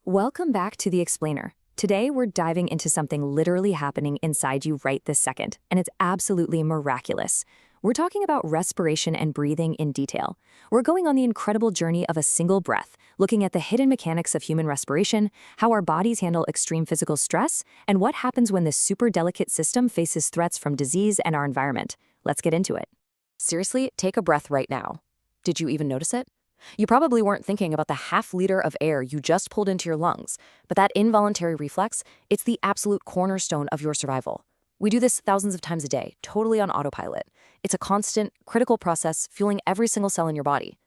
Welcome back to The Explainer. Today, we're diving into something literally happening inside you right this second, and it's absolutely miraculous. We're talking about respiration and breathing in detail. We're going on the incredible journey of a single breath, looking at the hidden mechanics of human respiration, how our bodies handle extreme physical stress, and what happens when this super delicate system faces threats from disease and our environment. Let's get into it. Seriously, take a breath right now. Did you even notice it? You probably weren't thinking about the half-liter of air you just pulled into your lungs, but that involuntary reflex, it's the absolute cornerstone of your survival. We do this thousands of times a day, totally on autopilot. It's a constant, critical process fueling every single cell in your body.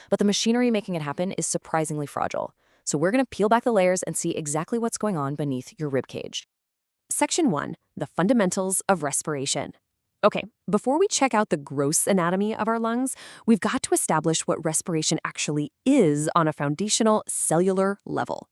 But the machinery making it happen is surprisingly fragile. So we're going to peel back the layers and see exactly what's going on beneath your ribcage. Section 1. The fundamentals of respiration. Okay, before we check out the gross anatomy of our lungs, we've got to establish what respiration actually is on a foundational cellular level.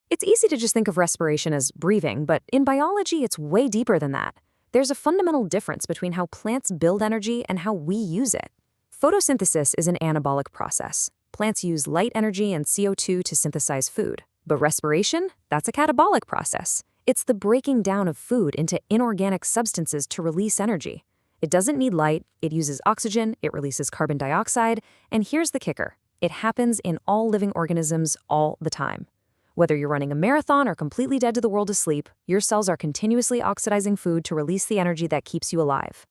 It's easy to just think of respiration as breathing, but in biology, it's way deeper than that. There's a fundamental difference between how plants build energy and how we use it. Photosynthesis is an anabolic process. Plants use light energy and CO2 to synthesize food. But respiration, that's a catabolic process. It's the breaking down of food into inorganic substances to release energy. It doesn't need light, it uses oxygen, it releases carbon dioxide, and here's the kicker. It happens in all living organisms all the time. Whether you're running a marathon or completely dead to the world asleep, your cells are continuously oxidizing food to release the energy that keeps you alive.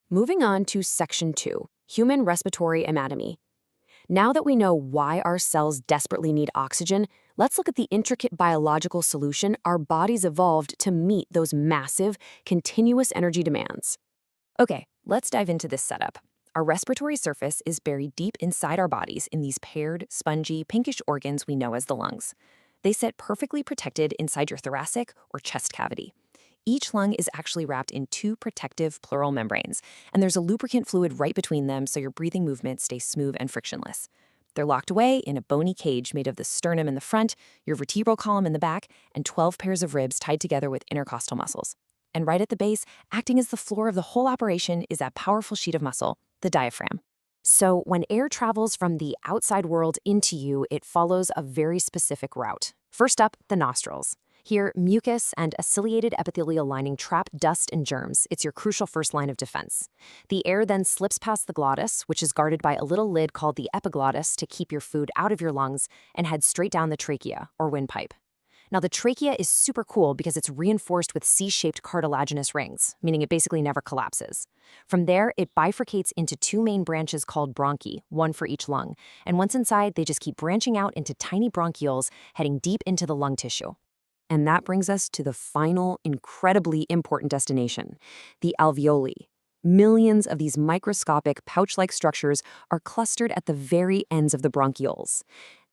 Moving on to Section 2, Human Respiratory Anatomy. Now that we know why our cells desperately need oxygen, let's look at the intricate biological solution our bodies evolved to meet those massive, continuous energy demands. Okay, let's dive into this setup. Our respiratory surface is buried deep inside our bodies in these paired, spongy, pinkish organs we know as the lungs. They sit perfectly protected inside your thoracic or chest cavity. Each lung is actually wrapped in two protective pleural membranes, and there's a lubricant fluid right between them so your breathing movement stays smooth and frictionless. They're locked away in a bony cage made of the sternum in the front, your vertebral column in the back, and 12 pairs of ribs tied together with intercostal muscles. And right at the base, acting as the floor of the whole operation, is that powerful sheet of muscle, the diaphragm. So when air travels from the outside world into you, it follows a very specific route. First up, the nostrils. Here, mucus and a ciliated epithelial lining trap dust and germs. It's your crucial first line of defense. The air then slips past the glottis, which is guarded by a little lid called the epiglottis to keep your food out of your lungs, and heads straight down the trachea, or windpipe. Now, the trachea is super cool because it's reinforced with C-shaped cartilaginous rings, meaning it basically never collapses. From there, it bifurcates into two main branches called bronchi, one for each lung, and once inside, they just keep branching out into tiny bronchioles, heading deep into the lung tissue. And that brings us to the final, incredibly important destination, the alveoli. Millions of these microscopic, pouch-like structures are clustered at the very ends of the bronchioles.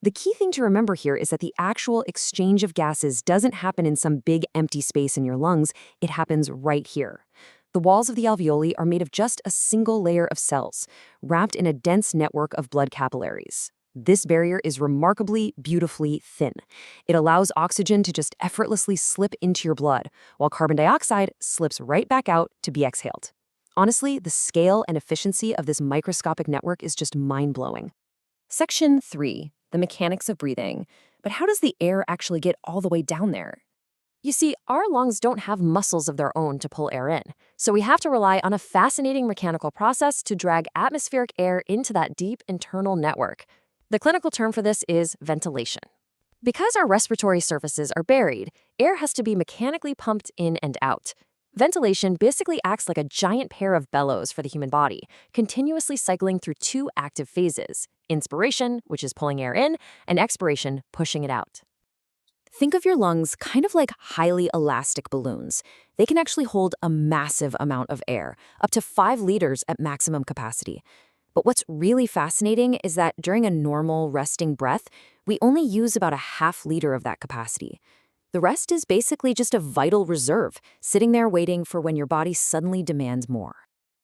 The key thing to remember here is that the actual exchange of gases doesn't happen in some big empty space in your lungs, it happens right here. The walls of the alveoli are made of just a single layer of cells, wrapped in a dense network of blood capillaries. This barrier is remarkably, beautifully thin. It allows oxygen to just effortlessly slip into your blood, while carbon dioxide slips right back out to be exhaled. Honestly, the scale and efficiency of this microscopic network is just mind-blowing. Section 3. The mechanics of breathing. But how does the air actually get all the way down there? You see, our lungs don't have muscles of their own to pull air in, so we have to rely on a fascinating mechanical process to drag atmospheric air into that deep internal network. The clinical term for this is ventilation. Because our respiratory surfaces are buried, air has to be mechanically pumped in and out. Ventilation basically acts like a giant pair of bellows for the human body, continuously cycling through two active phases: inspiration, which is pulling air in, and expiration, pushing it out. Think of your lungs kind of like highly elastic balloons. They can actually hold a massive amount of air, up to 5 liters at maximum capacity. But what's really fascinating is that during a normal resting breath, we only use about a half liter of that capacity. The rest is basically just a vital reserve, sitting there waiting for when your body suddenly demands more.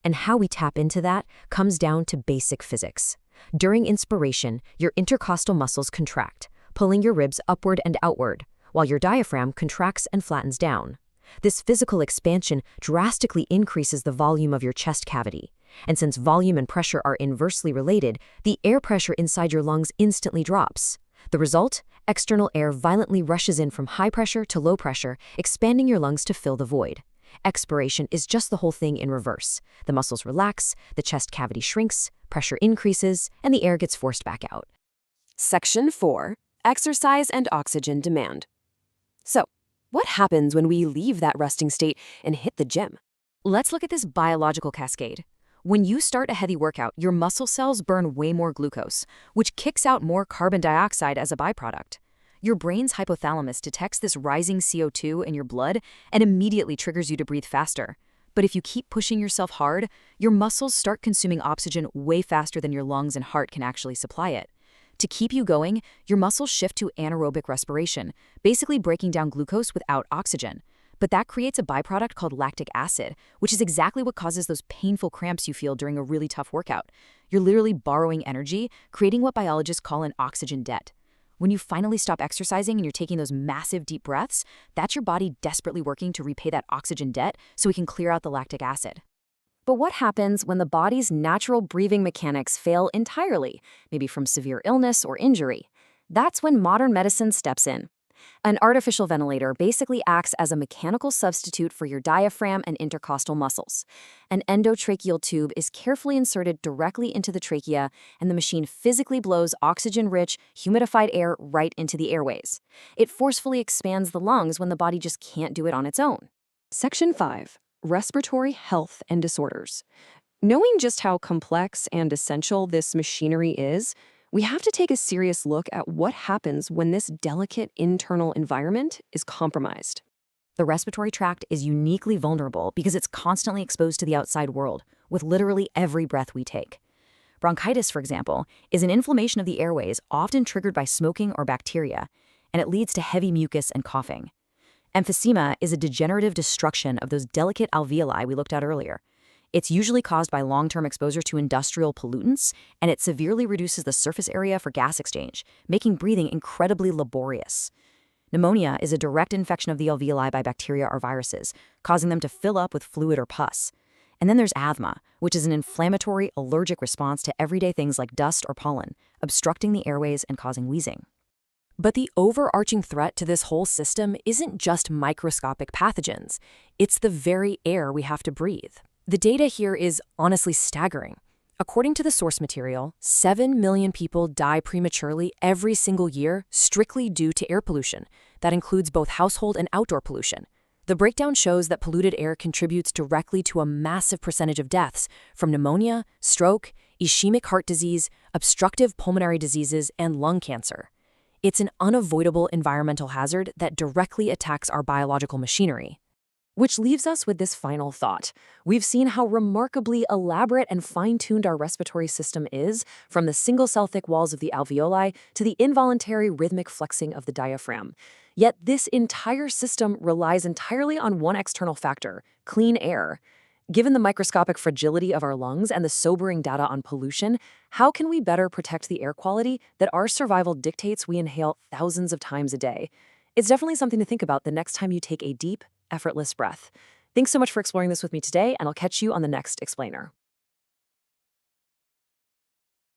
And how we tap into that comes down to basic physics. During inspiration, your intercostal muscles contract, pulling your ribs upward and outward, while your diaphragm contracts and flattens down. This physical expansion drastically increases the volume of your chest cavity. And since volume and pressure are inversely related, the air pressure inside your lungs instantly drops. The result? External air violently rushes in from high pressure to low pressure, expanding your lungs to fill the void. Expiration is just the whole thing in reverse. The muscles relax, the chest cavity shrinks, pressure increases, and the air gets forced back out. Section 4. Exercise and oxygen demand. So, what happens when we leave that resting state and hit the gym? Let's look at this biological cascade. When you start a heavy workout, your muscle cells burn way more glucose, which kicks out more carbon dioxide as a byproduct. Your brain's hypothalamus detects this rising CO2 in your blood and immediately triggers you to breathe faster. But if you keep pushing yourself hard, your muscles start consuming oxygen way faster than your lungs and heart can actually supply it. To keep you going, your muscles shift to anaerobic respiration, basically breaking down glucose without oxygen. But that creates a byproduct called lactic acid, which is exactly what causes those painful cramps you feel during a really tough workout. You're literally borrowing energy, creating what biologists call an oxygen debt. When you finally stop exercising and you're taking those massive deep breaths, that's your body desperately working to repay that oxygen debt so we can clear out the lactic acid. But what happens when the body's natural breathing mechanics fail entirely, maybe from severe illness or injury? That's when modern medicine steps in. An artificial ventilator basically acts as a mechanical substitute for your diaphragm and intercostal muscles. An endotracheal tube is carefully inserted directly into the trachea, and the machine physically blows oxygen-rich, humidified air right into the airways. It forcefully expands the lungs when the body just can't do it on its own. Section 5. Respiratory health and disorders. Knowing just how complex and essential this machinery is, we have to take a serious look at what happens when this delicate internal environment is compromised. The respiratory tract is uniquely vulnerable because it's constantly exposed to the outside world, with literally every breath we take. Bronchitis, for example, is an inflammation of the airways often triggered by smoking or bacteria, and it leads to heavy mucus and coughing. Emphysema is a degenerative destruction of those delicate alveoli we looked at earlier. It's usually caused by long-term exposure to industrial pollutants, and it severely reduces the surface area for gas exchange, making breathing incredibly laborious. Pneumonia is a direct infection of the alveoli by bacteria or viruses, causing them to fill up with fluid or pus. And then there's asthma, which is an inflammatory, allergic response to everyday things like dust or pollen, obstructing the airways and causing wheezing. But the overarching threat to this whole system isn't just microscopic pathogens. It's the very air we have to breathe. The data here is honestly staggering. According to the source material, 7 million people die prematurely every single year strictly due to air pollution. That includes both household and outdoor pollution. The breakdown shows that polluted air contributes directly to a massive percentage of deaths from pneumonia, stroke, ischemic heart disease, obstructive pulmonary diseases, and lung cancer. It's an unavoidable environmental hazard that directly attacks our biological machinery. Which leaves us with this final thought. We've seen how remarkably elaborate and fine-tuned our respiratory system is, from the single-cell thick walls of the alveoli to the involuntary rhythmic flexing of the diaphragm. Yet this entire system relies entirely on one external factor, clean air. Given the microscopic fragility of our lungs and the sobering data on pollution, how can we better protect the air quality that our survival dictates we inhale thousands of times a day? It's definitely something to think about the next time you take a deep, effortless breath. Thanks so much for exploring this with me today, and I'll catch you on the next explainer.